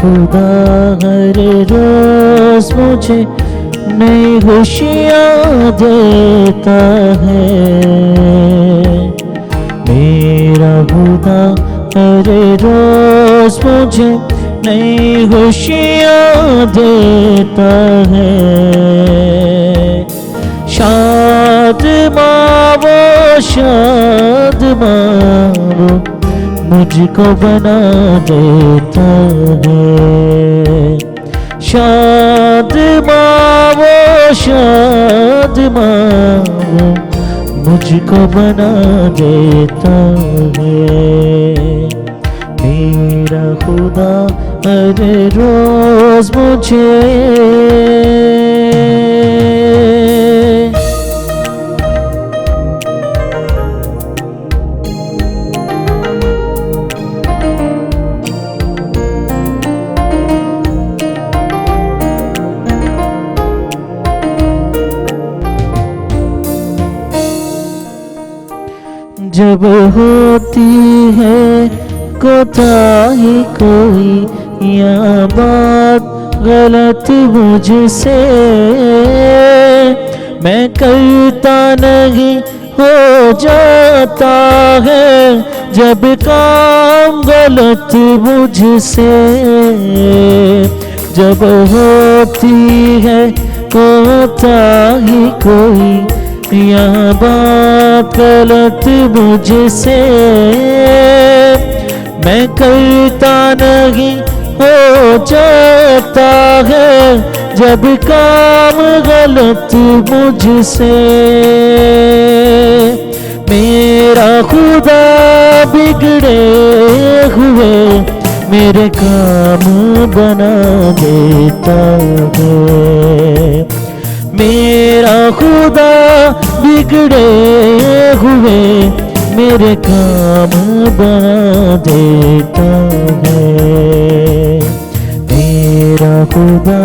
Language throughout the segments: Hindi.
खुदा हर रोज मुझे नई खुशियाँ देता है। मेरा खुदा हर रोज मुझे नई खुशियाँ देता है। शादमां वो शादमां वो मुझको बना देता है। शादमां वो शादमां वो मुझको बना देता है। मेरा खुदा हर रोज मुझे जब होती है कोताही कोई या बात गलत मुझसे, मैं करता नहीं हो जाता है जब काम गलत मुझसे। जब होती है कोताही कोई यहाँ बात गलत मुझसे, मैं करता नहीं हो जाता है जब काम गलत मुझसे। मेरा खुदा बिगड़े हुए मेरे काम बना देता है। मेरा खुदा बिगड़े हुए मेरे काम बना देता है। मेरा खुदा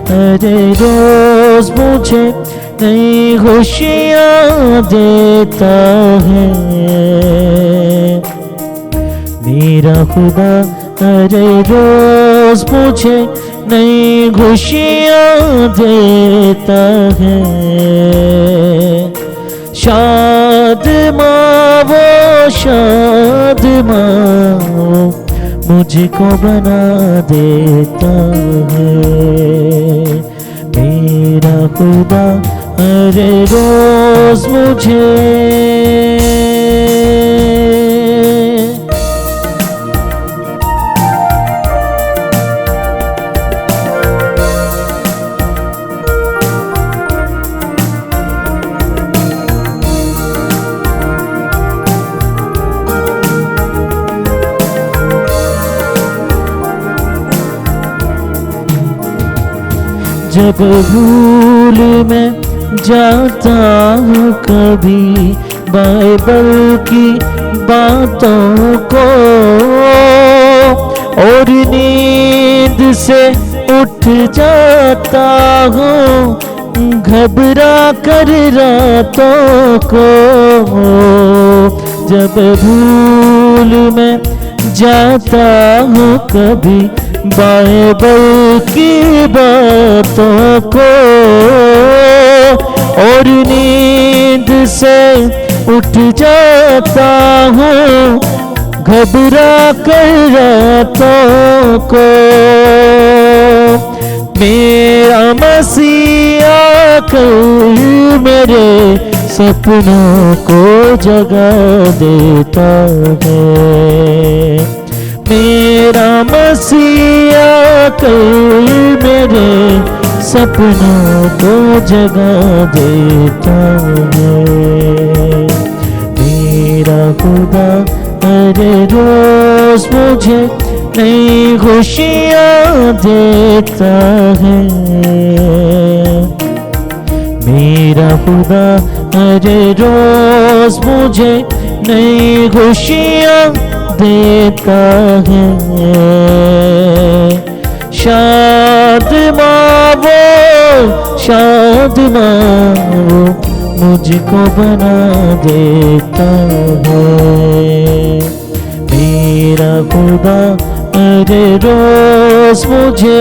हर रोज मुझे नई खुशियाँ देता है। मेरा खुदा हर रोज मुझे नई खुशियाँ देता है। शादमां वो शादमां वो मुझको बना देता है। मेरा खुदा हर रोज मुझे जब भूल में जाता हूँ कभी बाइबल की बातों को, और नींद से उठ जाता हूँ घबरा कर रातों को। जब भूल में जाता हूँ कभी बाइबल की बातों को, और नींद से उठ जाता हूँ घबरा कर रातों को। मेरा मसीह आकर मेरे सपनों को जगा देता है। मेरा मसीह आकर मेरे सपनों को जगा देता है। मेरा खुदा हर रोज मुझे नई खुशियाँ देता है। मेरा खुदा हर रोज मुझे नई खुशियाँ देता है। शादमां वो शादमां वो मुझको बना देता है। मेरा खुदा हर रोज मुझे